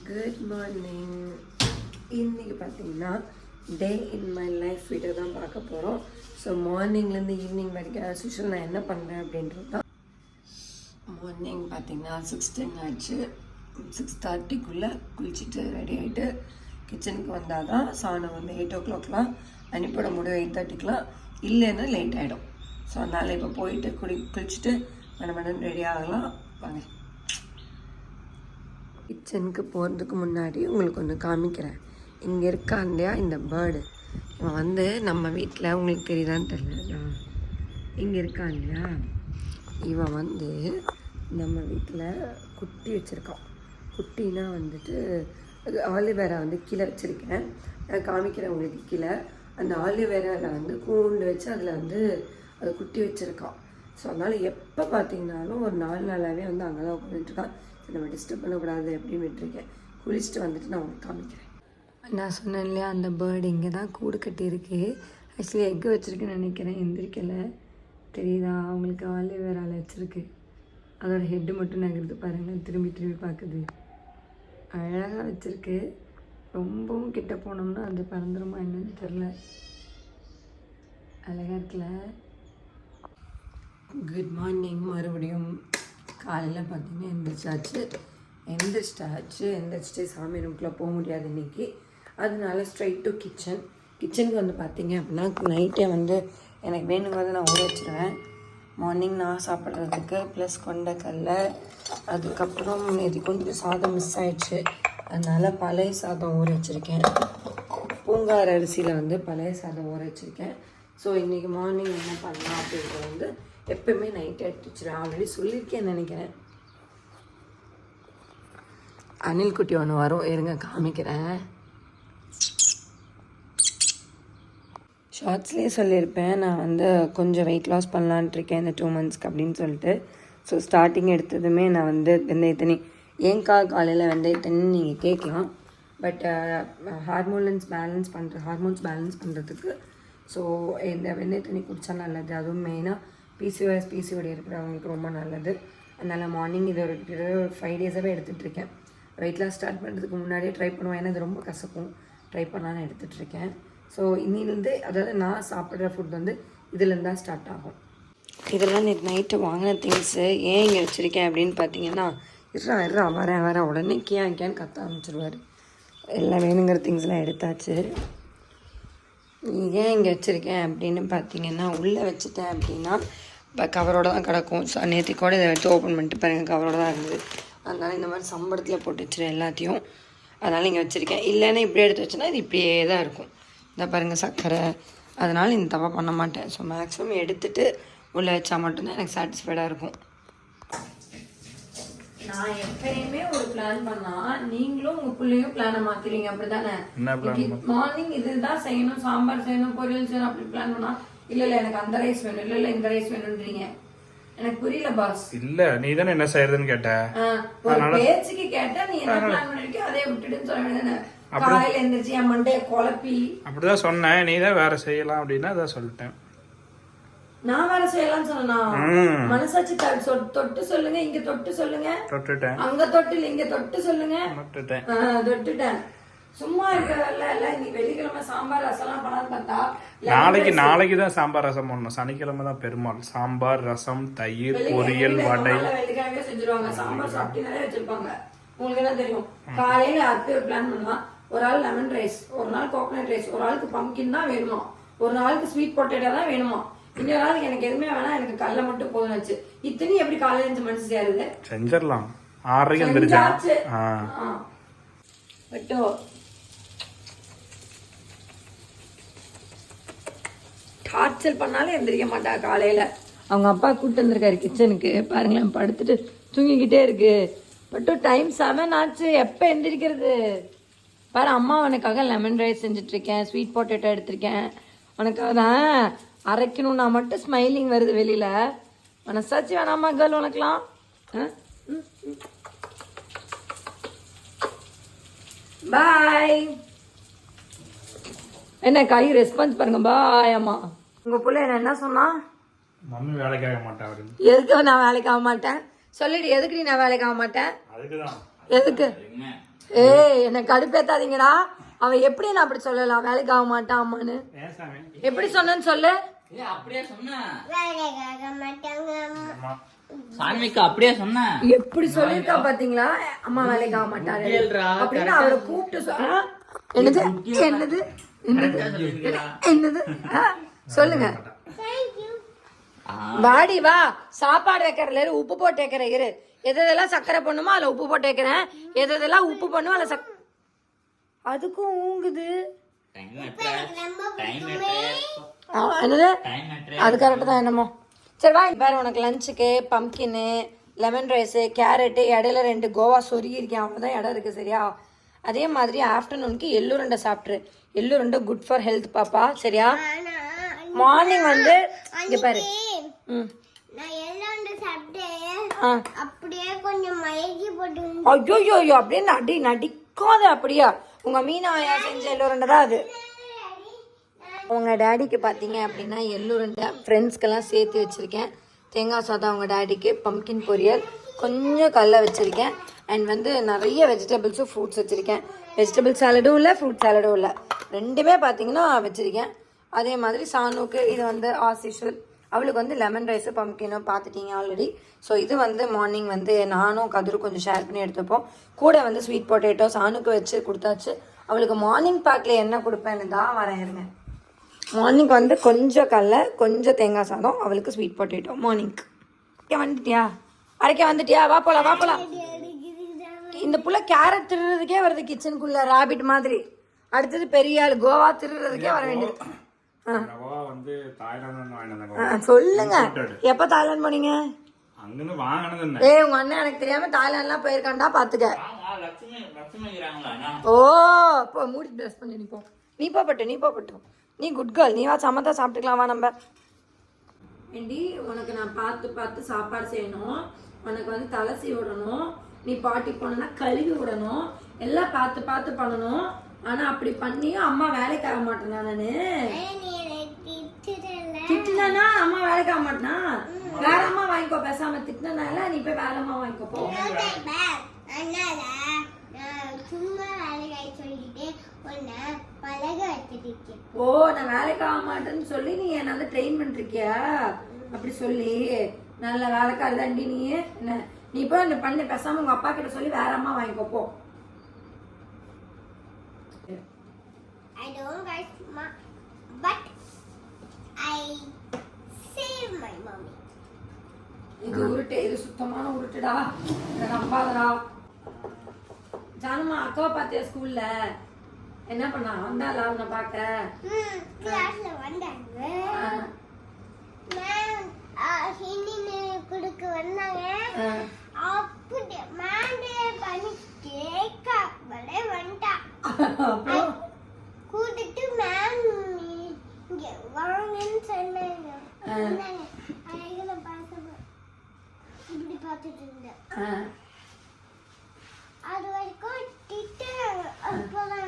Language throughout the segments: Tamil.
Good morning. இன்றைக்கி பார்த்தீங்கன்னா டே இன் மை லைஃப் வீடியோ தான் பார்க்க போகிறோம். ஸோ மார்னிங்லேருந்து ஈவினிங் வரைக்கும் ஆஸ் யூஷுவல் நான் என்ன பண்ணுறேன் அப்படின்றது தான். மார்னிங் பார்த்தீங்கன்னா 6:10 ஆச்சு. 6:30 குளிச்சுட்டு ரெடி ஆகிட்டு கிச்சனுக்கு வந்தால் தான் சாணம் வந்து 8 o'clockலாம் அனுப்பிவிட முடியும். 8:30 இல்லைன்னா லேட் ஆகிடும். ஸோ அதனால் இப்போ போயிட்டு குளிச்சுட்டு மனம் ரெடி ஆகலாம். வாங்க, கிச்சனுக்கு போகிறதுக்கு முன்னாடி உங்களுக்கு ஒன்று காமிக்கிறேன். இங்கே இருக்கான் இல்லையா இந்த பேர்டு, இவன் வந்து நம்ம வீட்டில் உங்களுக்கு தெரியுதான்னு தெரியல, இங்கே இருக்கான் இல்லையா, இவன் வந்து நம்ம வீட்டில் குட்டி வச்சுருக்கான். குட்டினா வந்துட்டு ஆலிவேரா வந்து கீழே வச்சுருக்கேன், நான் காமிக்கிறேன் உங்களுக்கு. கீழே அந்த ஆலிவேராவில் வந்து கூண்டு வச்சு அதில் வந்து அது குட்டி வச்சுருக்கான். ஸோ அதனால் எப்போ பார்த்தீங்கன்னாலும் ஒரு 4 நாளாகவே வந்து அங்கே தான் உட்காந்துட்டுருக்கான். நம்ம டிஸ்டர்ப் பண்ணக்கூடாது அப்படின்னு விட்டுருக்கேன். குளிச்சுட்டு வந்துட்டு நான் உங்களுக்கு காமிக்கிறேன். நான் சொன்னேன் இல்லையா, அந்த பேர்டு இங்கே தான் கூடு கட்டியிருக்கு. ஆக்சுவலி எக்கு வச்சுருக்குன்னு நினைக்கிறேன், எந்திரிக்கலை. தெரியுதா அவங்களுக்கு? ஆலிவேராவில் வச்சுருக்கு. அதோட ஹெட்டு மட்டும் நகருது பாருங்கள், திரும்பி திரும்பி பார்க்குது. அழகாக வச்சுருக்கு. ரொம்பவும் கிட்ட போனோம்னா அது பறந்துருமா என்னன்னு தெரில. அழகாக இருக்குல்ல. Good morning. மறுபடியும் காலையில் பார்த்தீங்கன்னா எந்திரிச்சிட்டு சாமி ரூம்குள்ளே போக முடியாது இன்றைக்கி. அதனால ஸ்ட்ரைட் டு கிச்சனுக்கு வந்து பார்த்தீங்க அப்படின்னா நைட்டே வந்து எனக்கு வேணுங்கிறத நான் ஊற வச்சுருவேன். மார்னிங் நான் சாப்பிட்றதுக்கு ப்ளஸ் கொண்டைக்கடலை, அதுக்கப்புறம் இது கொஞ்சம் சாதம் மிஸ் ஆகிடுச்சு, அதனால் பழைய சாதம் ஊற வச்சுருக்கேன். பூங்கார் அரிசியில் வந்து பழைய சாதம் ஊற வச்சுருக்கேன். ஸோ இன்றைக்கி மார்னிங் என்ன பண்ணலாம் அப்படின்றது வந்து எப்போயுமே நைட்டே எடுத்து வச்சுருவேன். ஆல்ரெடி சொல்லியிருக்கேன்னு நினைக்கிறேன். அணில் குட்டி ஒன்று வரும், இருங்க காமிக்கிறேன். ஷார்ட்ஸ்லேயே சொல்லியிருப்பேன், நான் வந்து கொஞ்சம் வெயிட் லாஸ் பண்ணலான்ட்ருக்கேன் இந்த 2 months அப்படின்னு சொல்லிட்டு. ஸோ ஸ்டார்டிங் எடுத்ததுமே நான் வந்து வெந்தயத்தண்ணி, ஏன்கா காலையில் வெந்தயத்தண்ணி நீங்கள் கேட்கலாம். பட் ஹார்மோன்ஸ் பேலன்ஸ் பண்ணுறதுக்கு ஸோ இந்த வெந்தயத்தண்ணி குடித்தா நல்லது. அதுவும் மெயினாக பிசிஓடி இருக்கிறவங்களுக்கு ரொம்ப நல்லது. அதனால் மார்னிங் இது ஒரு 5 days-ஆகவே எடுத்துகிட்ருக்கேன். வெயிட் லாஸ் ஸ்டார்ட் பண்ணுறதுக்கு முன்னாடியே ட்ரை பண்ணுவேன், ஏன்னா இது ரொம்ப கசக்கும். ட்ரை பண்ணலான்னு எடுத்துகிட்ருக்கேன். ஸோ இன்னிலேருந்து, அதாவது நான் சாப்பிட்ற ஃபுட் வந்து இதுலேருந்து தான் ஸ்டார்ட் ஆகும். இதெல்லாம் நேற்று நைட்டு வாங்கின திங்ஸு ஏன் இங்கே வச்சுருக்கேன் அப்படின்னு பார்த்தீங்கன்னா, வரேன் உடனே கேன்னு கத்த ஆரம்பிச்சிருவார். எல்லாம் வேணுங்கிற திங்ஸ்லாம் எடுத்தாச்சு. ஏன் இங்கே வச்சுருக்கேன் அப்படின்னு பார்த்தீங்கன்னா, உள்ளே வச்சுட்டேன் அப்படின்னா இப்போ கவரோடு தான் கிடக்கும். ஸோ நேற்றுக்கூட இதை வச்சு ஓப்பன் பண்ணிட்டு பாருங்கள், கவரோடு தான் இருந்தது. அதனால் இந்த மாதிரி சம்பளத்தில் போட்டு வச்சுருவேன் எல்லாத்தையும். அதனால் இங்கே வச்சுருக்கேன். இல்லைன்னா இப்படி எடுத்து வச்சேன்னா இது இப்படியே தான் இருக்கும். இந்த பாருங்கள் சர்க்கரை, அதனால் இந்த தப்பா பண்ண மாட்டேன். ஸோ மேக்ஸிமம் எடுத்துகிட்டு உள்ளே வச்சா மட்டும்தான் எனக்கு சாட்டிஸ்ஃபைடாக இருக்கும். நான் எப்பயுமே ஒரு பிளான் பண்ணால் நீங்களும் உங்கள் பிள்ளையும் பிளானை மாற்றுறீங்க, அப்படி தானே? மார்னிங் இதுதான் செய்யணும், சாம்பார் செய்யணும், பொரியல் செய்யணும் அப்படி பிளான் பண்ணால் இல்லை எனக்கு அந்த ரைஸ் வேணும், இல்லை இந்த ரைஸ் வேணும்ன்றீங்க. எனக்கு புரியல பாஸ். இல்ல நீ தானே என்ன செய்யறதுன்னு கேட்ட, பேச்சுக்கு கேட்டா நீ என்ன பிளான் பண்ணிருக்க அதை விட்டுடுன்னு சொல்ல வேண்டியதானே. காலையில எந்திரிச்சு என் மண்டைய குழப்பி அப்படிதான் சொன்னேன். நீ தான் வேற செய்யலாம் அப்படின்னா அதான் சொல்லிட்டேன். நான் வேற செய்யலாம்னு சொன்னா மனசாட்சி தொட்டு சொல்லுங்க, இங்க தொட்டு சொல்லுங்க. தொட்டுட்டேன். அங்க தொட்டு இல்ல இங்க தொட்டு சொல்லுங்க. தொட்டுட்டேன். சும்மா இருக்கிறதல்ல. நீ வெள்ளிக்கிழமை சாம்பார் ரசம்லாம் பண்ணான்னு பார்த்தா நாளைக்கு தான் சாம்பார் ரசம் பண்ணணும். சனிக்கிழமை தான் பெருமாள். சாம்பார், ரசம், தயிர், பொரியல், வடை வெள்ளிக்கிழமையே செஞ்சிருவாங்க. சாம்பார் சாப்பிட்டு நிறைய வச்சிருப்பாங்க. உங்களுக்கு என்ன தெரியும்? காலையில அடுத்த பிளான் பண்ணலாம். ஒரு ஆள் லெமன் ரைஸ், ஒரு நாள் கோகனட் ரைஸ், ஒரு ஆளுக்கு பம்கின் தான் வேணுமா, ஒரு நாளுக்கு ஸ்வீட் பொட்டேட்டோ தான் வேணுமா, இன்னொரு நாளுக்கு எனக்கு எதுவுமே வேணாம், எனக்கு கடலை மட்டும் போதும் வச்சு. இத்தனையும் எப்படி காலையில இருந்து மனசு சேருது? செஞ்சிடலாம். 6:30 எந்திரிச்சாச்சு. பட்டோ டார்ச்சல் பண்ணாலும் எந்திரிக்க மாட்டா. காலையில் அவங்க அப்பா கூப்பிட்டு வந்திருக்காரு கிச்சனுக்கு, பாருங்களேன் படுத்துட்டு தூங்கிக்கிட்டே இருக்கு. பட்டு டைம் 7 ஆச்சு, எப்போ எந்திரிக்கிறது பாரு. அம்மா உனக்காக லெமன் ரைஸ் செஞ்சிட்ருக்கேன், ஸ்வீட் பொட்டேட்டோ எடுத்திருக்கேன். உனக்காக தான் அரைக்கணும்னா மட்டும் ஸ்மைலிங் வருது வெளியில். மனசாட்சி வேணாமா கேர்ள் உனக்குலாம்? பாய். என்ன கை ரெஸ்பான்ஸ் பாருங்க. பாய் அம்மா. உங்க பிள்ளை என்ன சொன்னா? மம்மி வேலைக்காக மாட்டேன். எதுக்கு நான் வேலைக்கு ஆக மாட்டேன் சொல்லிடு. எதுக்கு நான் வேலைக்கு ஆக மாட்டேன்? எதுக்கு ஏய் என்ன கடுப்பேத்தாதீங்கடா. அவன் எப்படி நான் அப்படி சொல்லலாம் வேலைக்கு ஆக மாட்டான் அம்மான்னு? எப்படி சொன்னேன்னு சொல்லு. அப்படியே சொன்ன சாமிக்கு அப்படியே சொன்ன எப்படி சொல்லிருக்கா பாத்தீங்களா? அம்மா வேலைக்கு ஆக மாட்டாரு அப்படின்னு அவரை கூப்பிட்டு என்னது என்னது என்னது சொல்லுங்க. வாடி வா, சாப்பாடு வைக்கிறதுல உப்பு போட்டு வைக்கிற இரு. எதெல்லாம் சக்கரை பண்ணுமோ அதுல உப்பு போட்டு வைக்கிறேன், எதெல்லாம் உப்பு பண்ணுமோ அதுல அதுக்கும் ஊங்குது. என்னது அது கரெக்டு தான் என்னமோ. சரி வா பாரு, உனக்கு லஞ்சுக்கு பம்கின்னு, லெமன் ரைஸு, கேரட்டு, இடையில 2 கோவா சொருகிருக்கேன், அவ்வளோதான் இடம் இருக்குது சரியா. அதே மாதிரி ஆஃப்டர்நூனுக்கு எள்ளுருண்டை சாப்பிட்ரு. எள்ளுருண்டை குட் ஃபார் ஹெல்த் பாப்பா சரியா. மார்னிங் வந்து இங்க பாரு. ஐயோ அப்படியே நடிக்காத. அப்படியா உங்க மீனா செஞ்ச எள்ளுருண்டை தான் அது. உங்க டேடிக்கு பார்த்தீங்க அப்படின்னா எள்ளுருண்டை ஃப்ரெண்ட்ஸ்க்கெல்லாம் சேர்த்து வச்சுருக்கேன். தேங்காய் சாதம் அவங்க டேடிக்கு, பம்கின் பொரியல், கொஞ்சம் கடலை வச்சுருக்கேன். அண்ட் வந்து நிறைய வெஜிடபிள்ஸும் ஃப்ரூட்ஸ் வச்சுருக்கேன். வெஜிடபிள் சாலடும் இல்லை, ஃப்ரூட் சாலடும் இல்லை, ரெண்டுமே பார்த்தீங்கன்னா வச்சுருக்கேன். அதே மாதிரி சானுக்கு இது வந்து ஆசிஷுவல், அவளுக்கு வந்து லெமன் ரைஸு பம்கினும் பார்த்துட்டீங்க ஆல்ரெடி. ஸோ இது வந்து மார்னிங் வந்து நானும் கதிரும் கொஞ்சம் ஷேர் பண்ணி எடுத்துப்போம். கூட வந்து ஸ்வீட் பொட்டேட்டோ சானுக்கு வச்சு கொடுத்தாச்சு. அவளுக்கு மார்னிங் பேக்கில் என்ன கொடுப்பேன்னு தான் வரேன் இருங்க. மார்னிங் வந்து கொஞ்சம் கடலை, கொஞ்சம் தேங்காய் சாதம், அவளுக்கு ஸ்வீட் பொட்டேட்டோ மார்னிங்க்கு. வந்துட்டியா அரைக்க வந்துட்டியா? வா போலாம் வா போலாம். இந்த புள்ள கேரட் திருடுறதுக்கே வருது கிச்சனுக்குள்ள ராபிட் மாதிரி. அடுத்தது பெரிய ஆள் கோவா திருடுறதுக்கே வர வேண்டியது. சொல்லுங்க எப்ப தாய்லாந்து போனீங்க? ஏய் உங்க அண்ணன் எனக்கு தெரியாம தாய்லாந்துலாம் போயிருக்காண்டா பாத்துக்க. ஓ போ மூடி ட்ரெஸ் பண்ணி நீ போ, நீ போகட்டும். நீ குட் கேர்ள், நீ வா சமத்தா சாப்பிட்டுக்கலாம் வா. நம்ம ஏண்டி உனக்கு நான் பார்த்து சாப்பாடு செய்யணும், உனக்கு வந்து தலை சீ விடணும், நீ பாட்டி போனா கழுவி விடணும், எல்லாம் பார்த்து பண்ணணும். ஆனா அப்படி பண்ணியும் அம்மா வேலைக்கு ஆக மாட்டேனா? நானு திட்டுனா அம்மா வேலைக்கு ஆக மாட்டேனா? வேற அம்மா வாங்கிக்கோ, பேசாம திட்டினால நீ போய் வேற அம்மா வாங்கிக்கோ போ. ஓ நான் வேலைக்கு ஆக மாட்டேன்னு சொல்லி நீ என்ன வந்து ட்ரெயின் பண்ணிருக்கியா? அப்படி சொல்லி நல்ல வேலைக்காரி தாண்டி நீ. என்ன நீ போய் என்ன பண்ணி பேசாம உங்க அப்பா கிட்ட சொல்லி வேற அம்மா வாங்கிக்கோ போ. I don't like but I save my mommy. இது உருட்டு, இது சுத்தமான உருட்டுடா, இதை நம்பாதடா. ஜானுமா அக்காவை பார்த்தியா ஸ்கூல்ல என்ன பண்ணா? வந்தாளா உன்னை பார்க்க? கிளாஸ்ல வந்தாங்க மேம், ஹிந்தி குடுக்க வந்தாங்க. அப்படியே மாண்டே பண்ணி கேட்காமலே வந்துட்டா. கூட்டிட்டு மேம் இங்க வாங்கன்னு சொன்னாங்க. இப்படி பார்த்துட்டு இருந்தேன். அது வரைக்கும் திட்டுறாங்க.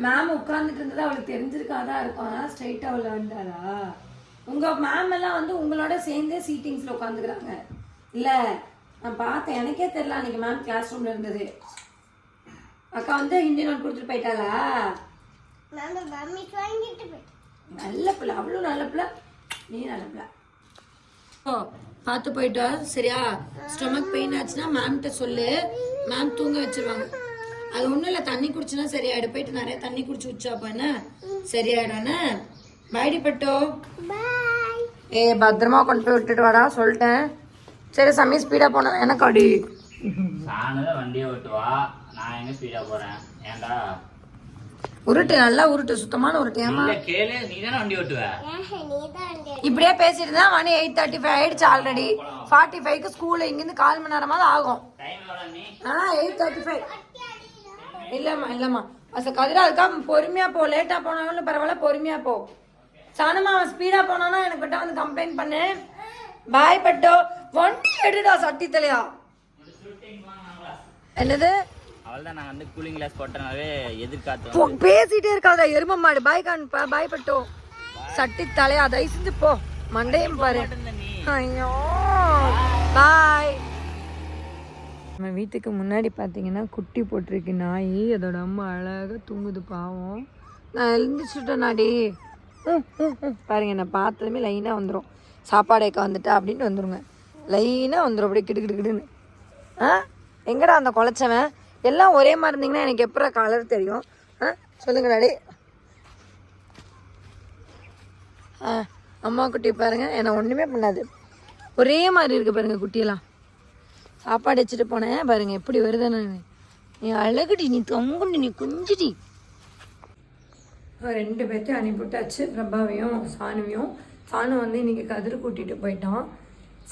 மேம் உட்கார்ந்துட்டு இருந்தது அவளுக்கு தெரிஞ்சிருக்காதா இருக்கும், அதனால ஸ்ட்ரைட்டா அவள வந்தாளா? உங்க மேம் எல்லாம் வந்து உங்களோட சேர்ந்தே சீட்டிங்ஸ்ல உட்காந்துக்கிறாங்க இல்ல? நான் பார்த்தேன், எனக்கே தெரியல அன்னைக்கு மேம் கிளாஸ் ரூம்ல இருந்தது. அக்கா வந்து ஹிந்தி நோட் கொடுத்துட்டு போயிட்டாளா? நல்ல பிள்ளை, அவ்வளவு நல்ல பிள்ளை, நீ நல்ல பிள்ளை. ஓ பார்த்து போயிட்டா சரியா. ஸ்டொமக் பெயின் ஆச்சுன்னா மேம்கிட்ட சொல்லு, மேம் தூங்க வச்சிருவாங்க. அது ஒன்றும் இல்லை, தண்ணி குடிச்சுன்னா சரியாயிடும். போயிட்டு நிறைய தண்ணி குடிச்சு வச்சாப்பான்னு சரியாயிடானே. பாய்டி பட்டோ. ஏ பத்திரமா கொண்டு போய் விட்டுட்டு வாடா சொல்லிட்டேன். சரி சமீ ஸ்பீடா போன எனக்கு அடி வண்டியை ஓட்டுவா, நான் எங்க ஸ்பீடா போறேன்? ஏன்டா உருட்டு, நல்லா உருட்டு, சுத்தமான உருட்டு. ஏமா கேளு, நீ தானே வண்டி ஓட்டுவ. இப்படியே பேசிட்டு இருந்தா மணி 8:35 ஆயிடுச்சு ஆல்ரெடி. 45க்கு ஸ்கூல்ல இங்கிருந்து 1/4 மணி நேரமாவது ஆகும். 8:35 இல்லம்மா கதிரா இருக்கா. பொறுமையா போ, லேட்டா போனாலும் பரவாயில்ல, பொறுமையா போ. சானமா அவன் ஸ்பீடா போனானா எனக்கு கிட்ட வந்து கம்ப்ளைண்ட் பண்ணு. பாய் பட்டோ. வண்டி எடுடா சட்டி தலையா. என்னது அவள்தான் நான் வந்து கூலிங் கிளாஸ் போட்டனாவே எதிர்காத்து பேசிட்டே இருக்காத எரும மாடு. பாய் கான் பாய் பட்டோ சட்டி தலையா, தயவு செஞ்சு போ. மண்டையும் பாரு. ஐயோ பாய். நம்ம வீட்டுக்கு முன்னாடி பார்த்தீங்கன்னா குட்டி போட்டிருக்கு நாய். அதோட அம்மா அழகாக தூங்குது பாவம். நான் எழுந்திரிச்சுட்டேன் நாடி. பாருங்க, நான் பார்த்ததுமே லைனாக வந்துடும். சாப்பாடு வைக்க வந்துட்டா அப்படின்ட்டு வந்துடுங்க. லைனாக வந்துடும் அப்படியே கிடுக்கிடுன்னு. எங்கடா அந்த குலைச்சவன்? எல்லாம் ஒரே மாதிரி இருந்தீங்கன்னா எனக்கு எப்போ கலர் தெரியும்? சொல்லுங்க டாடி. அம்மா குட்டி பாருங்க, என்னை ஒன்றுமே பண்ணாது. ஒரே மாதிரி இருக்குது பாருங்க குட்டியெல்லாம். சாப்பாடு வச்சுட்டு போனேன் பாருங்க எப்படி வருதுன்னு. நீ அழகுடி, நீ தொங்குண்டி, நீ குஞ்சுடி. 2 பேர்த்தையும் அனுப்பிவிட்டாச்சு, பிரபாவையும் சாணுவையும். சாணு வந்து இன்றைக்கி கதிர் கூட்டிகிட்டு போயிட்டான்.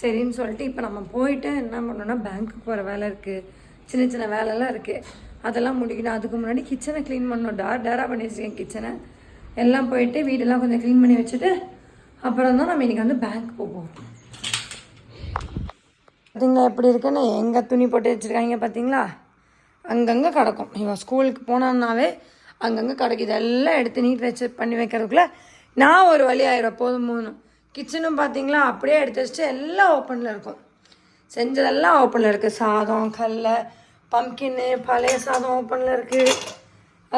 சரின்னு சொல்லிட்டு இப்போ நம்ம போயிட்டு என்ன பண்ணோன்னா பேங்க்குக்கு போகிற வேலை இருக்குது, சின்ன சின்ன வேலைலாம் இருக்குது, அதெல்லாம் முடிக்கணும். அதுக்கு முன்னாடி கிச்சனை க்ளீன் பண்ணோம். டேராக பண்ணி வச்சுருக்கேன் கிச்சனை. எல்லாம் போயிட்டு வீடெல்லாம் கொஞ்சம் க்ளீன் பண்ணி வச்சுட்டு அப்புறம் தான் நம்ம இன்றைக்கி வந்து பேங்க் போவோம். பார்த்தீங்களா எப்படி இருக்குன்னு? எங்கே துணி போட்டு வச்சுருக்காங்க பார்த்தீங்களா? அங்கங்கே கிடக்கும். இவன் ஸ்கூலுக்கு போனான்னாவே அங்கங்கே கிடக்கும். இதெல்லாம் எடுத்து நீட் வச்சு பண்ணி வைக்கிறதுக்குள்ளே நான் ஒரு வழி ஆயிடும். போதும். கிச்சனும் பார்த்தீங்களா அப்படியே எடுத்து வச்சுட்டு எல்லாம் ஓப்பனில் இருக்கும். செஞ்சதெல்லாம் ஓப்பனில் இருக்குது. சாதம், கடலை, பம்கின்னு, பழைய சாதம் ஓப்பனில் இருக்குது.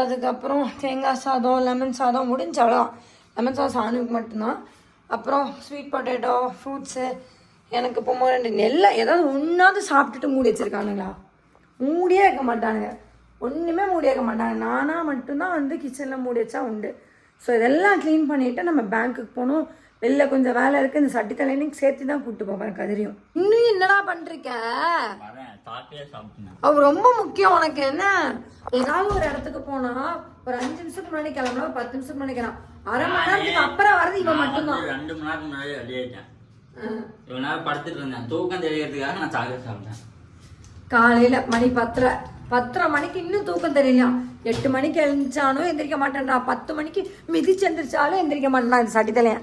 அதுக்கப்புறம் தேங்காய் சாதம், லெமன் சாதம் முடிஞ்சு அவ்வளோதான். லெமன் சாதம் சாணுக்கு மட்டும்தான். அப்புறம் ஸ்வீட் பொட்டேட்டோ, ஃப்ரூட்ஸு, எனக்கு பொம்மோரண்ட் எல்லாம் ஏதாவது ஒன்றாவது சாப்பிட்டுட்டு மூடி வச்சுருக்கானுங்களா? மூடியே வைக்க மாட்டானுங்க, ஒன்றுமே மூடி வைக்க மாட்டாங்க. நானாக மட்டும்தான் வந்து கிச்சனில் மூடி வச்சா உண்டு. ஸோ இதெல்லாம் க்ளீன் பண்ணிவிட்டு நம்ம பேங்க்குக்கு போகணும். வெளில கொஞ்சம் வேலை இருக்குது. இந்த சட்டி தலைனையும் சேர்த்து தான் கூப்பிட்டு போவேன் கதிரியும். இன்னும் என்னடா பண்ணுறீங்க? அவர் ரொம்ப முக்கியம் உனக்கு. என்ன ஏதாவது ஒரு இடத்துக்கு போனால் ஒரு 5 நிமிஷத்துக்கு முன்னாடி கிளம்புனா, ஒரு 10 நிமிஷத்துக்கு முன்னாடி கிளம்பும். அரை மணி நேரத்துக்கு அப்புறம் வரது இவன் மட்டும்தான். 2 மணி நேரத்துக்கு முன்னாடி ரெடி ஆயிட்டேன். இவ்வளோ நேரம் படுத்துட்டு இருந்தேன். தூக்கம் தெரியறதுக்காக நான் சாக்லேட் சாப்பிட்டேன். காலையில் மணி 10:30 மணிக்கு இன்னும் தூக்கம் தெரியலையாம். 8 மணிக்கு எழுந்திரிச்சாலும் எந்திரிக்க மாட்டேன்றா. 10 மணிக்கு மிதிச்சு எந்திரிச்சாலும் எந்திரிக்க மாட்டேன். இந்த சட்டி தலையா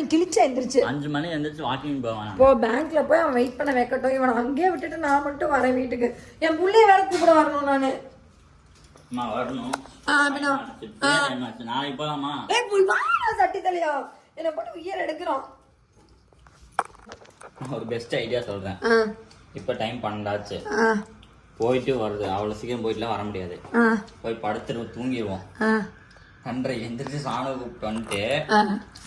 நீ கிழிச்சா எந்திரிச்சு 5 மணி எந்திரிச்சு வாக்கிங் போவான். போ பேங்க்ல போய் அவன் வெயிட் பண்ண வைக்கட்டும். இவனை அங்கேயே விட்டுட்டு நான் மட்டும் வரேன் வீட்டுக்கு. என் பிள்ளைய வேற கூப்பிட வரணும் நானு. வரணும் நாளைக்கு போலாமா? சட்டி தலையா என்னை போட்டு உயிர் எடுக்கிறோம். ஒரு பெஸ்ட் ஐடியா சொல்றேன். இப்ப டைம் 12 ஆச்சு. போயிட்டு வருது. அவ்வளவு சீக்கிரம் போயிட்டுலாம் வர முடியாது. போய் படுத்துட்டு தூங்கிடுவோம். 2:30 எந்திரிச்சு சாணம் கூப்பிட்டு வந்துட்டு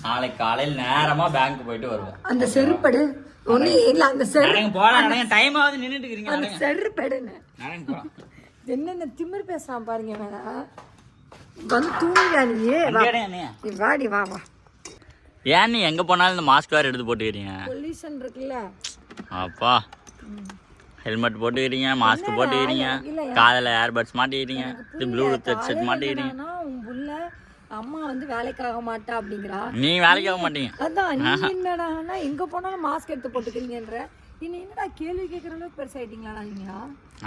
நாளைக்கு காலையில் நேரமா பேங்க் போயிட்டு வருவோம். அந்த செருப்படு ஒண்ணு இல்ல. அந்த போலாம் டைம் ஆகுது நின்றுட்டு இருக்கீங்க. அந்த செருப்படுன்னு போலாம். என்னென்ன திமிர் பேசலாம் பாருங்க. வேணா வந்து தூங்குறியா நீ? வாடி வா வா. ஏன் நீ எங்க போனாலும் இந்த மாஸ்க் வேற எடுத்து போட்டுக்கிறீங்க? பொல்யூஷன் இருக்குல்ல. அப்பா ஹெல்மெட் போட்டுக்கிறீங்க, மாஸ்க் போட்டுக்கிறீங்க, காதில் ஏர்பட்ஸ் மாட்டிக்கிறீங்க, ப்ளூடூத் ஹெட்செட் மாட்டிக்கிறீங்க. உன் புள்ள அம்மா வந்து வேலைக்காக மாட்டா அப்படிங்கிறா. நீ வேலைக்காக மாட்டீங்க. அதான் நீ என்னடா எங்க போனாலும் மாஸ்க் எடுத்து போட்டுக்கிறீங்கன்ற. இன்னும் என்னடா கேள்வி கேட்குற அளவுக்கு பெருசாயிட்டீங்களா நீங்க?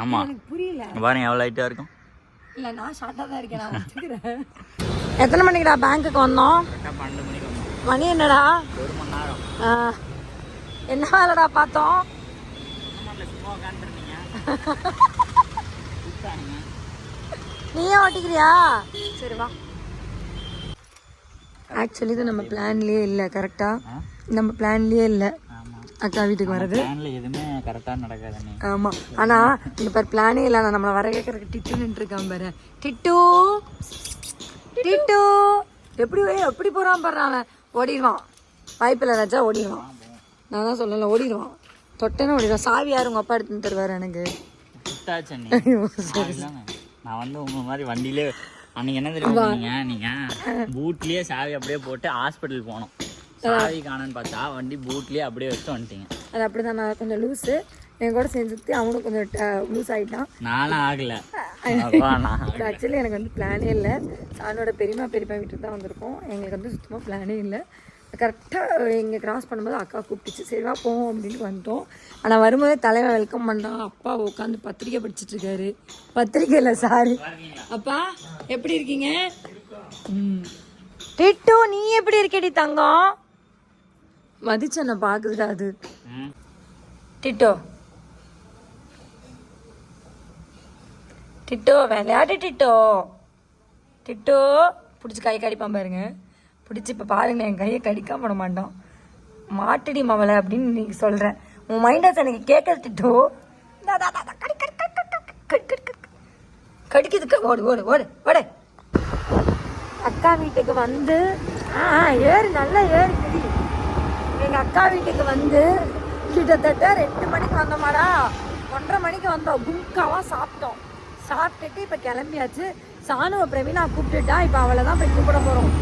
ஆமா எனக்கு புரியல. பாருங்க எவ்வளோ லைட்டாக இருக்கும். இல்லை நான் ஷார்ட்டாக தான் இருக்கேன். நான் வச்சுக்கிறேன். எத்தனை மணிக்குடா பேங்க்குக்கு வந்தோம்? 12 மணிக்கு வந்தோம். மணி என்னடா? 1 மணி நேரம். என்ன வேலைடா பார்த்தோம்? நீயே ஓட்டிக்கிறியா? சரி வா. ஆக்சுவலி இது நம்ம பிளான்லயே இல்லை. கரெக்டா நம்ம பிளான்லயே இல்லை அக்கா வீட்டுக்கு வர்றது. எதுவுமே கரெக்டாக நடக்காது. ஆமா, ஆனா இந்த பேர் பிளானே இல்லை. நான் நம்மளை வர கேட்கறதுக்கு டிட்டு நின்றுருக்கான் பாரு. டிட்டு டிட்டு எப்படி போறான் பாரு. அவன் ஓடிடுவான். வாய்ப்பில்லை ராஜா, ஓடிடுவான். நான் தான் சொல்லல, ஓடிடுவான். தொட்டேன்னு ஓடிடுவான். சாவி யார் உங்க அப்பா எடுத்துன்னு தருவாரு எனக்கு? நான் வந்து உங்க மாதிரி வண்டியிலே அன்னைக்கு என்ன தெரியுமா, நீங்க பூட்லயே சாவி அப்படியே போட்டு ஹாஸ்பிட்டல் போனோம். சாவி காணன்னு பார்த்தா வண்டி பூட்லயே அப்படியே வச்சு வந்துட்டீங்க. அது அப்படிதான். நான் கொஞ்சம் லூஸு, என் கூட சேர்ந்து அவனும் கொஞ்சம் லூஸ் ஆகிட்டான். நானும் ஆகல. ஆக்சுவலி எனக்கு வந்து பிளானே இல்லை. அவனோட பெரியப்பா வீட்டுக்கு தான் வந்திருக்கோம். எங்களுக்கு வந்து சுத்தமாக பிளானே இல்லை. கரெக்டாக இங்கே கிராஸ் பண்ணும்போது அக்கா கூப்பிட்டுச்சு. சரிவா போவோம் அப்படின்ட்டு வந்துட்டோம். ஆனால் வரும்போது தலைவன் வெல்கம் பண்ணான். அப்பா உட்காந்து பத்திரிக்கை படிச்சுட்ருக்காரு. பத்திரிக்கை இல்லை, சாரி. அப்பா எப்படி இருக்கீங்க? டிட்டு நீ எப்படி இருக்கடி தங்கம்? மதிச்சனை பார்க்குதுடா அது. டிட்டோ டிட்டோ விளையாட்டு. டிட்டோ பிடிச்சி கை கடிப்பான் பாருங்க. பிடிச்சி இப்போ பாருங்க, என் கையை கடிக்காம பண்ண மாட்டோம். மாட்டுடி மவளை அப்படின்னு நீ சொல்கிறேன். உன் மைண்டாஸ் எனக்கு கேட்கறது டிட்டோ. கடிக்குது. ஓடு ஓடு ஓடு ஓடு. அக்கா வீட்டுக்கு வந்து ஏறு, நல்லா ஏறு குடி. எங்கள் அக்கா வீட்டுக்கு வந்து கிட்டத்தட்ட 2 மணிக்கு வந்தோமாடா, 1:30 மணிக்கு வந்தோம். கும்காவாக சாப்பிட்டோம். சாப்பிட்டுட்டு இப்போ கிளம்பியாச்சு. சாணுவை பிரவீனா கூப்பிட்டுட்டா. இப்போ அவளை தான் போய் கூப்பிட போகிறோம்.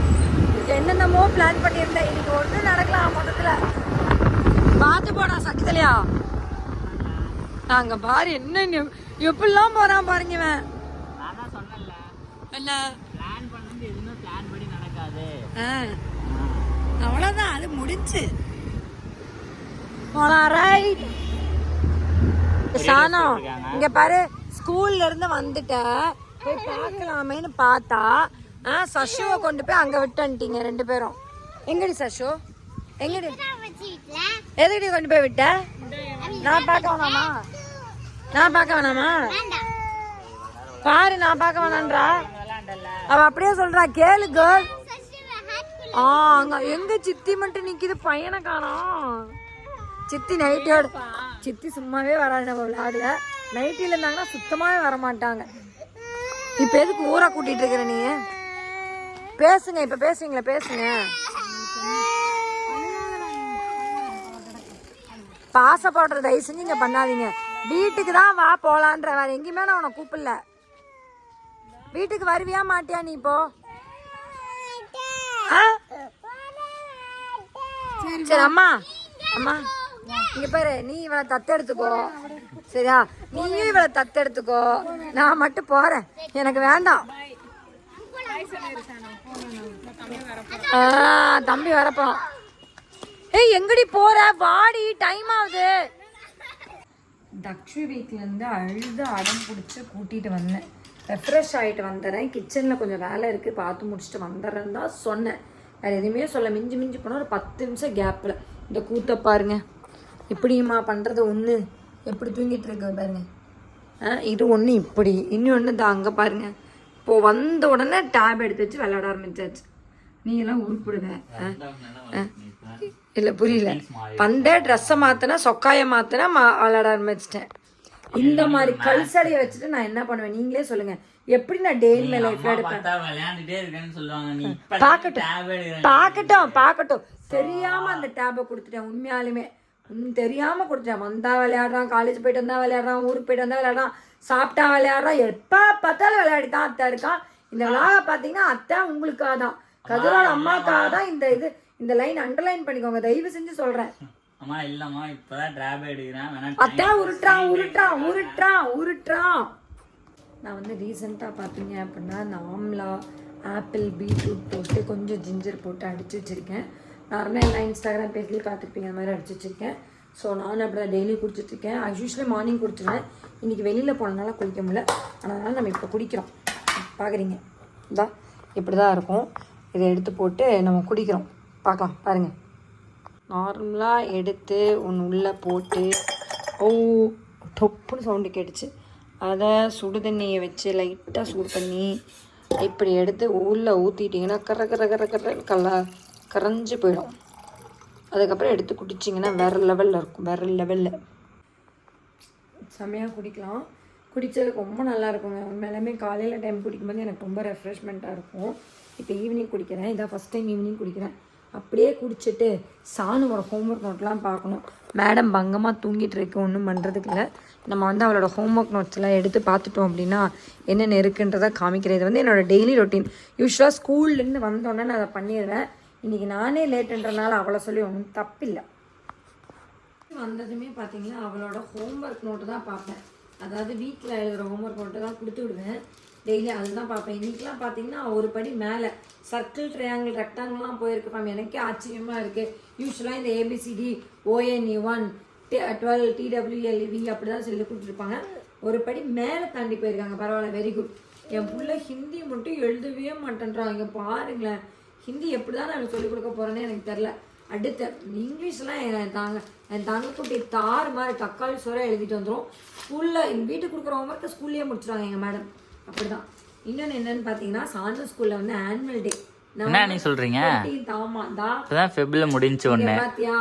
என்னென்னமோ பிளான் பண்ணியிருந்தேன், இன்னைக்கு ஒன்றும் நடக்கலாம் மொத்தத்தில். பார்த்து போடா சக்கிதலையா. நாங்கள் பாரு என்ன எப்படிலாம் போகிறான் பாருங்க இவன். என்ன அவ்வளவுதான், அது முடிஞ்சு சாணம். இங்க பாரு, ஸ்கூல்ல இருந்து வந்துட்ட போய் பார்க்கலாமேன்னு பார்த்தா சஷுவை கொண்டு போய் அங்க விட்டுட்டீங்க 2 பேரும். எங்கடி சஷு? எங்கடி? எதுக்கடி கொண்டு போய் விட்ட? நான் பார்க்க வேணாமா? நான் பார்க்க வேணாமா? பாரு, நான் பார்க்க வேணான்றா. அவ அப்படியே சொல்றா, கேளு கேர்ள். அங்க எங்க சித்தி மட்டும் நிக்குது, பையனை காணோம். சித்தி நைட்டியோட, சித்தி சும்மாவே வராது நம்ம விளையாடுல. நைட்டில இருந்தாங்கன்னா சுத்தமாவே வரமாட்டாங்க. இப்ப எதுக்கு ஊரை கூட்டிட்டு இருக்கிற நீ? பேசுங்க, இப்ப பேசுவீங்களா? பேசுங்க. பாசப்படுற தயவு செஞ்சு இங்க பண்ணாதீங்க. வீட்டுக்கு தான் வா போலான்ற, வேற எங்கேயுமே நான் உன்னை கூப்பிடல. வீட்டுக்கு வருவியா மாட்டியா நீ? இப்போ சரி அம்மா, அம்மா இங்க பாரு, நீ இவளை தத்தெடுத்துக்கோ சரியா? நீயும் இவளை தத்தெடுத்துக்கோ. நான் மட்டும் போறேன், எனக்கு வேண்டாம். தம்பி வரப்போம். ஏய் எங்கடி போற? வாடி, டைம் ஆகுது. தக்ஷு வீட்டிலேருந்து அழுது அடம் பிடிச்சி கூட்டிகிட்டு வந்தேன். ரெஃப்ரெஷ் ஆகிட்டு வந்துடுறேன். கிச்சனில் கொஞ்சம் வேலை இருக்குது, பார்த்து முடிச்சுட்டு வந்துடுறேன்னு தான் சொன்னேன். வேறு எதுவுமே சொல்ல. மிஞ்சி போனால் ஒரு 10 நிமிஷம் கேப்பில் இந்த கூத்த பாருங்க. எப்படிம்மா பண்ணுறது? ஒன்று எப்படி தூங்கிட்டு இருக்க பாருங்க. இது ஒன்று இப்படி, இன்னொன்று தான் அங்கே பாருங்க. இப்போது வந்த உடனே டேப் எடுத்து வச்சு விளையாட ஆரம்பிச்சாச்சு. நீ எல்லாம் உருப்பிடுவேன் இல்லை, புரியல. வந்த ட்ரெஸ்ஸை மாற்றினா, சொக்காயை மாற்றினா விளையாட ஆரம்பிச்சிட்டேன். இந்த மாதிரி கல்சடையை வச்சுட்டு நான் என்ன பண்ணுவேன்? நீங்களே சொல்லுங்க. எப்படி நான் டெய்லி மை லைஃப்ல எடுப்பேன்? பார்க்கட்டும். தெரியாம அந்த டேபை கொடுத்துட்டேன். உண்மையாலுமே தெரியாம கொடுத்துட்டேன். வந்தா விளையாடுறான், காலேஜ் போயிட்டு வந்தா விளையாடுறான், ஊருக்கு போயிட்டு வந்தா விளையாடுறான், சாப்பிட்டா விளையாடுறான், எப்ப பார்த்தாலும் விளையாடி தான் அத்தை இருக்கான். இந்த விழாவை பார்த்தீங்கன்னா அத்தை உங்களுக்காக தான், கதிரோட அம்மாக்காக தான். இந்த லைன் அண்டர்லைன் பண்ணிக்கோங்க தயவு செஞ்சு சொல்றேன். அதான் உருட்டுறான். நான் வந்து ரீசெண்டாக பார்த்தீங்க அப்படின்னா இந்த ஆம்லா, ஆப்பிள், பீட்ரூட் போட்டு கொஞ்சம் ஜிஞ்சர் போட்டு அடித்து வச்சுருக்கேன். நார்மலாக எல்லாம் இன்ஸ்டாகிராம் பேஜில் பார்த்துருப்பீங்க, அந்த மாதிரி அடிச்சு வச்சுருக்கேன். ஸோ நானும் அப்படி தான் டெய்லி குடிச்சிட்ருக்கேன். யூஸ்வலி மார்னிங் குடிச்சிடுவேன். இன்றைக்கி வெளியில் போனதுனால குடிக்க முடியல, அதனால் நம்ம இப்போ குடிக்கிறோம். பார்க்குறீங்க இதான் இப்படி தான் இருக்கும். இதை எடுத்து போட்டு நம்ம குடிக்கிறோம். பார்க்கலாம் பாருங்கள். நார்மலாக எடுத்து ஒன்று உள்ளே போட்டு டொப்புன்னு சவுண்டு கேட்டுச்சு. அதை சுடு தண்ணியை வச்சு லைட்டாக சூடு பண்ணி இப்படி எடுத்து உள்ளே ஊற்றிட்டிங்கன்னா கரைஞ்சி போயிடும். அதுக்கப்புறம் எடுத்து குடிச்சிங்கன்னா வேறு லெவலில் இருக்கும். வேறு லெவலில் செம்மையாக குடிக்கலாம். குடித்தது ரொம்ப நல்லா இருக்குங்க. உண்மையிலுமே காலையில் டைம் குடிக்கும்போது எனக்கு ரொம்ப ரெஃப்ரெஷ்மெண்ட்டாக இருக்கும். இப்போ ஈவினிங் குடிக்கிறேன். இதான் ஃபஸ்ட் டைம் ஈவினிங் குடிக்கிறேன். அப்படியே குடிச்சிட்டு சாணுவோட ஹோம்ஒர்க் நோட்லாம் பார்க்கணும். மேடம் பங்கமாக தூங்கிட்டு இருக்கு, ஒன்றும் பண்ணுறதுக்கு இல்லை. நம்ம வந்து அவளோட ஹோம்ஒர்க் நோட்ஸ்லாம் எடுத்து பார்த்துட்டோம் அப்படின்னா என்னென்ன இருக்குன்றதை காமிக்கிறேன். இது வந்து என்னோடய டெய்லி ரொட்டீன். யூஸ்வலாக ஸ்கூல்லேருந்து வந்தோடனே நான் அதை பண்ணிடுவேன். இன்றைக்கி நானே லேட்டுன்றனால அவளை சொல்லி ஒன்றும் தப்பில்லை. வந்ததுமே பார்த்தீங்கன்னா அவளோட ஹோம்ஒர்க் நோட்டு தான் பார்ப்பேன். அதாவது வீட்டில் எழுதுகிற ஹோம்ஒர்க் நோட்டு தான் கொடுத்து விடுவேன் டெய்லி, அதுதான் பார்ப்பேன். இன்றைக்கெலாம் பார்த்தீங்கன்னா ஒரு படி மேலே சர்க்கிள், ட்ரையாங்கிள், ரெக்டாங்கிள்லாம் போயிருக்கு மேம். எனக்கே ஆச்சரியமாக இருக்குது. யூஸ்வலாக இந்த ABCD ONE 12 TWLV அப்படி தான் சொல்லி கொடுத்துருப்பாங்க. ஒரு படி மேலே தாண்டி போயிருக்காங்க. பரவாயில்ல, வெரி குட். என் பிள்ளை ஹிந்தி மட்டும் எழுதவே மாட்டேன்றாங்க. பாருங்களேன், ஹிந்தி எப்படி தான் நான் சொல்லிக் கொடுக்க போகிறேன்னு எனக்கு தெரில. அடுத்த இங்கிலீஷ்லாம் என் தங்கக்குட்டி தாறு மாதிரி தக்காளி சோறாக எழுதிட்டு வந்துடும். ஸ்கூலில் எங்கள் வீட்டுக்கு கொடுக்குற ஹோம்ஒர்க்கை ஸ்கூல்லேயே முடிச்சிடுவாங்க எங்கள் மேடம். அப்படிதான். இன்னொன்று என்னன்னு பார்த்தீங்கன்னா சாந்த ஸ்கூலில் வந்து ஆனுவல் டே. என்ன நீ சொல்கிறீங்க? ஆமாம், ஃபெப்ரவரியில் முடிஞ்சு ஒன்று பார்த்தியா?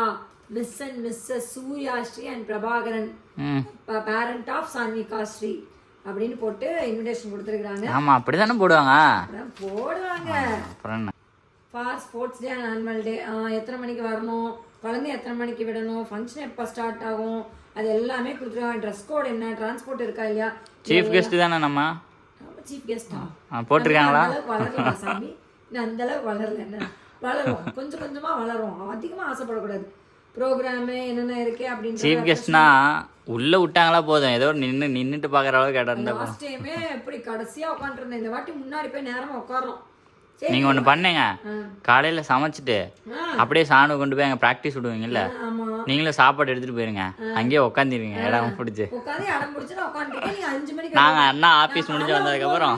Miss and missus Suryasri and Prabhakaran, parent of Sanvika Sri. அப்படின்னு போட்டு இன்விடேஷன் கொடுத்துருக்காங்க. ஆமா அப்படிதானே போடுவாங்க. போடுவாங்க. அப்புறம் என்ன for sports day and annual day, எத்தனை மணிக்கு வரணும், குழந்தை எத்தனை மணிக்கு விடணும், ஃபங்க்ஷன் எப்போ ஸ்டார்ட் ஆகும், அது எல்லாமே கொடுத்துருவாங்க. ட்ரெஸ் கோட் என்ன, டிரான்ஸ்போர்ட் இருக்கா இல்லையா. சீஃப் கெஸ்ட் தானே நம்ம. சீஃப் கெஸ்டா போட்டிருக்காங்களா? வளரலாம் சாமி, நான் அந்த அளவுக்கு வளரல. என்ன வளரும், கொஞ்சம் கொஞ்சமா வளரும், அதிகமா ஆசைப்படக்கூடாது. ப்ரோக்ராமு என்னென்ன இருக்கு அப்படின்னு. சீஃப் கெஸ்ட்னா உள்ள விட்டாங்களா போதும், ஏதோ நின்னுட்டு பாக்குற அளவுக்கு இடம் இருந்தா. லாஸ்ட் டைமே எப்படி கடைசியா உட்காந்துருந்தேன், இந்த வாட்டி முன்னாடி போய் நேரமா உட்காரோம். நீங்க ஒண்ணு பண்ணுங்க, காலையில சமைச்சிட்டு அப்படியே சாணு கொண்டு போய் அங்க பிராக்டிஸ் விடுவீங்கல்ல, நீங்களும் சாப்பாடு எடுத்துட்டு போயிருங்க, அங்கேயே உட்காந்துருவீங்க இடம் பிடிச்சி. நாங்க அண்ணா ஆபீஸ் முடிஞ்சு வந்ததுக்கு அப்புறம்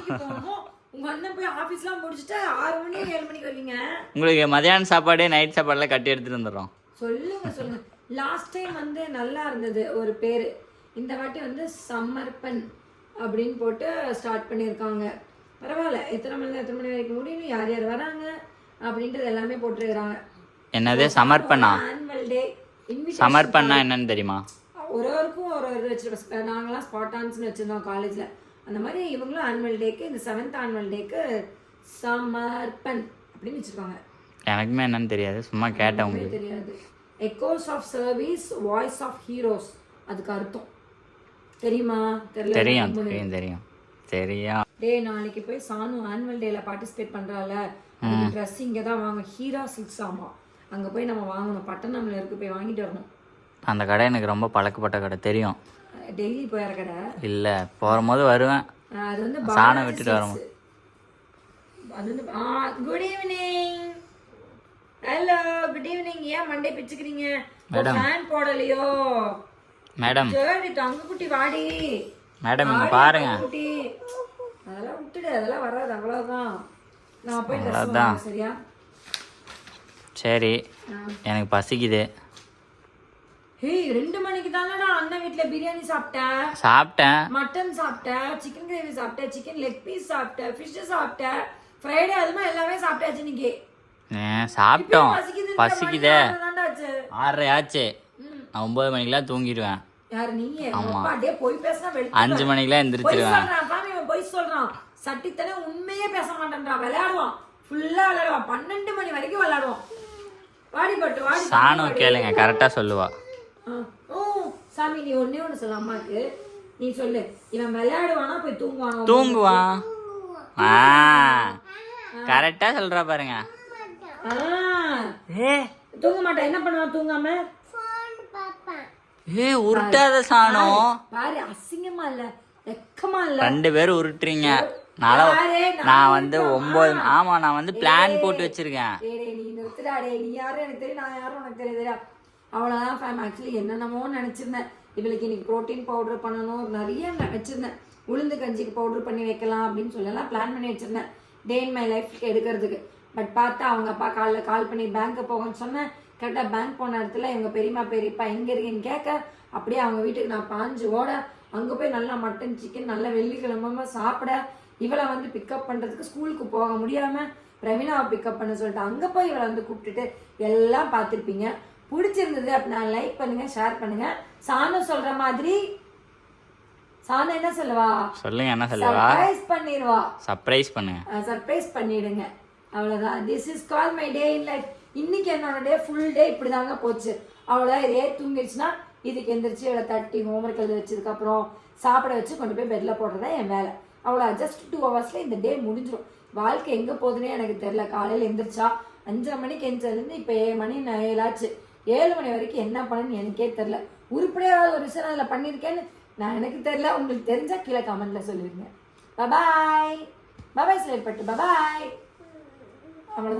உங்க அண்ணன் போய் ஆபீஸ்லாம் முடிச்சுட்டு 6 மணி 7 மணிக்கு வருவீங்க. உங்களுக்கு மதியான சாப்பாடு நைட் சாப்பாடுலாம் கட்டி எடுத்துட்டு வந்துடுறோம். சொல்லுங்க. லாஸ்ட் டைம் வந்து நல்லா இருந்தது ஒரு பேரு, இந்த வாட்டி வந்து சமர்ப்பன் அப்படின்னு போட்டு ஸ்டார்ட் பண்ணியிருக்காங்க. பரவாயில்ல, எத்தனை மணி வரைக்கும் முடியும், யார் யார் வராங்க அப்படின்றது எல்லாமே போட்டுருக்காங்க. என்னது சமர்ப்பணா? ஆனுவல் டே சமர்ப்பணா என்னன்னு தெரியுமா? ஒருவருக்கும் ஒரு இது வச்சிருப்போம். நாங்களாம் ஸ்பாட்டான்ஸ்னு வச்சிருந்தோம் காலேஜ்ல. அந்த மாதிரி இவங்களும் ஆனுவல் டேக்கு, இந்த 7th ஆனுவல் டேக்கு சமர்ப்பன் அப்படின்னு வச்சிருக்காங்க. எனக்குமே என்னன்னு தெரியாது, சும்மா கேட்டேன். உங்களுக்கு தெரியாது. Echoes of service, voice of heroes, அதுக்கு அர்த்தம் தெரியுமா? தெரியும். டே நாளைக்கு போய் சானு ஆனுவல் டேல பார்ட்டிசிபேட் பண்றால, ட்ரெஸ் இங்கே தான் வாங்க, ஹீரா சில்க்ஸ் ஆமா, அங்கே போய் நம்ம வாங்கணும். பட்டணம்ல இருக்கு, போய் வாங்கிட்டு வரணும். அந்த கடை எனக்கு ரொம்ப பழக்கப்பட்ட கடை, தெரியும். டெய்லி போயிற கடை இல்லை, போகும்போது வருவேன். அது வந்து சாணம் விட்டுட்டு வரும்போது. அது வந்து good evening. Hello, good evening. ஏன் மண்டே பிச்சுக்கிறீங்க? ஃபேன் போடலையோ மேடம்? சரி தங்கக்குட்டி வாடி மேடம், இங்க பாருங்க. அதெல்லாம் விட்டுடு, அதெல்லாம் வராது, அவ்வளவுதான். நான் போய் ட்ரெஸ் வாங்க, சரியா? சரி, எனக்கு பசிக்குது. ஹேய், 2 மணிக்கு தானடா அண்ணன் வீட்ல பிரியாணி சாப்பிட்டேன், மட்டன் சாப்பிட்டேன், சிக்கன் கிரேவி சாப்பிட்டேன், சிக்கன் லெக் பீஸ் சாப்பிட்டேன், ஃபிஷ் சாப்பிட்டேன், ஃப்ரைடே அதுமா எல்லாமே சாப்பிட்டாச்சு. இன்னைக்கு சாப்பிட்டோம், பசிக்குதே. 6:30 ஆச்சு, நான் 9 மணிக்கெல்லாம் தூங்கிடுவேன். யாரு நீங்க? அப்பா டே போய் பேசினா 5 மணிக்கெல்லாம் எந்திரிச்சிருவேன். போய் சொல்றான், சட்டித்தனே உண்மையே பேச மாட்டேன்றான். விளையாடுவான், ஃபுல்லா விளையாடுவான், 12 மணி வரைக்கும் விளையாடுவான். வாடி பட்டு வாடி. சாணு கேளுங்க, கரெக்டா சொல்லுவா. ஓ சாமி, நீ ஒண்ணு சொல்ல அம்மாக்கு, நீ சொல்லு. இவன் விளையாடுவானா போய் தூங்குவானா? தூங்குவான். கரெக்டா சொல்றா பாருங்க. தூங்க மாட்டான். என்ன பண்ணுவான் தூங்காம? உருட்டாத சாணோ பாரு, அசிங்கமா இல்ல, வெக்கமா இல்ல? 2 பேரும் உருட்டுறீங்க. நான் வந்து 9. ஆமா, நான் வந்து பிளான் போட்டு வச்சிருக்கேன். நீ நிறுத்துடா டே. நீ யாரும் எனக்கு தெரியும், நான் யாரும் உனக்கு தெரியுதுடா. அவ்வளவுதான் ஃபேம். ஆக்சுவலி என்னென்னமோ நினைச்சிருந்தேன். இவளுக்கு இன்னைக்கு ப்ரோட்டீன் பவுடர் பண்ணணும், நிறைய வச்சிருந்தேன். உளுந்து கஞ்சிக்கு பவுடர் பண்ணி வைக்கலாம் அப்படின்னு சொல்லலாம் பிளான் பண்ணி வச்சிருந்தேன், டே இன் மை லைஃப்க்கு எடுக்கிறதுக்கு. பட் பார்த்தா அவங்க அப்பா கால் பண்ணி பேங்க்கு போகணும்னு சொன்னேன். கரெக்டாக பேங்க் போன இடத்துல எங்கள் பெரியம்மா பெரியப்பா எங்கே இருக்கேன்னு கேட்க, அப்படியே அவங்க வீட்டுக்கு நான் பாஞ்சு ஓட, அங்கே போய் நல்லா மட்டன் சிக்கன் நல்லா வெள்ளிக்கிழமை சாப்பிட, இவளை வந்து பிக்கப் பண்ணுறதுக்கு ஸ்கூலுக்கு போக முடியாமல் பிரவீனாவை பிக்கப் பண்ண சொல்லிட்டு அங்கே போய் இவளை வந்து கூப்பிட்டுட்டு எல்லாம் பார்த்துருப்பீங்க. பிடிச்சிருந்தது அப்படின்னா லைக் பண்ணுங்க, ஷேர் பண்ணுங்க. சானு சொல்ற மாதிரி, சானு என்ன சொல்லுவா? சொல்லுங்க, என்ன சொல்லுவா? சர்ப்ரைஸ் பண்ணிடுவா. சர்ப்ரைஸ் பண்ணுங்க, சர்ப்ரைஸ் பண்ணிடுங்க. அவ்வளோதான். This is call my day in life. இன்னைக்கு என்னோட டே ஃபுல் டே இப்படிதாங்க போச்சு. அவ்வளோதான். இதே தூங்கிடுச்சுன்னா இதுக்கு எந்திரிச்சு இவளை தட்டி ஹோம்ஒர்க் எழுத வச்சதுக்கப்புறம் சாப்பிட வச்சு கொண்டு போய் பெட்ல போடுறதா என் வேலை. அவ்வளோ ஜஸ்ட் 2 ஹவர்ஸ்ல இந்த டே முடிஞ்சிடும். வாழ்க்கை எங்கே போகுதுன்னே எனக்கு தெரியல. காலையில் எந்திரிச்சா 5:30 மணிக்கு எந்திரிச்சதுலேருந்து இப்போ 7 மணி 7 ஆச்சு. 7 மணி வரைக்கும் என்ன பண்ணுன்னு எனக்கே தெரில. உருப்படியாக ஒரு விஷயம் அதில் பண்ணியிருக்கேன்னு நான் எனக்கு தெரியல. உங்களுக்கு தெரிஞ்சால் கீழே கமெண்ட்ல சொல்லிடுங்க. பபாய் பபாய் ஸ்லைட் பட்டு பபாய். அவ்வளோதான்.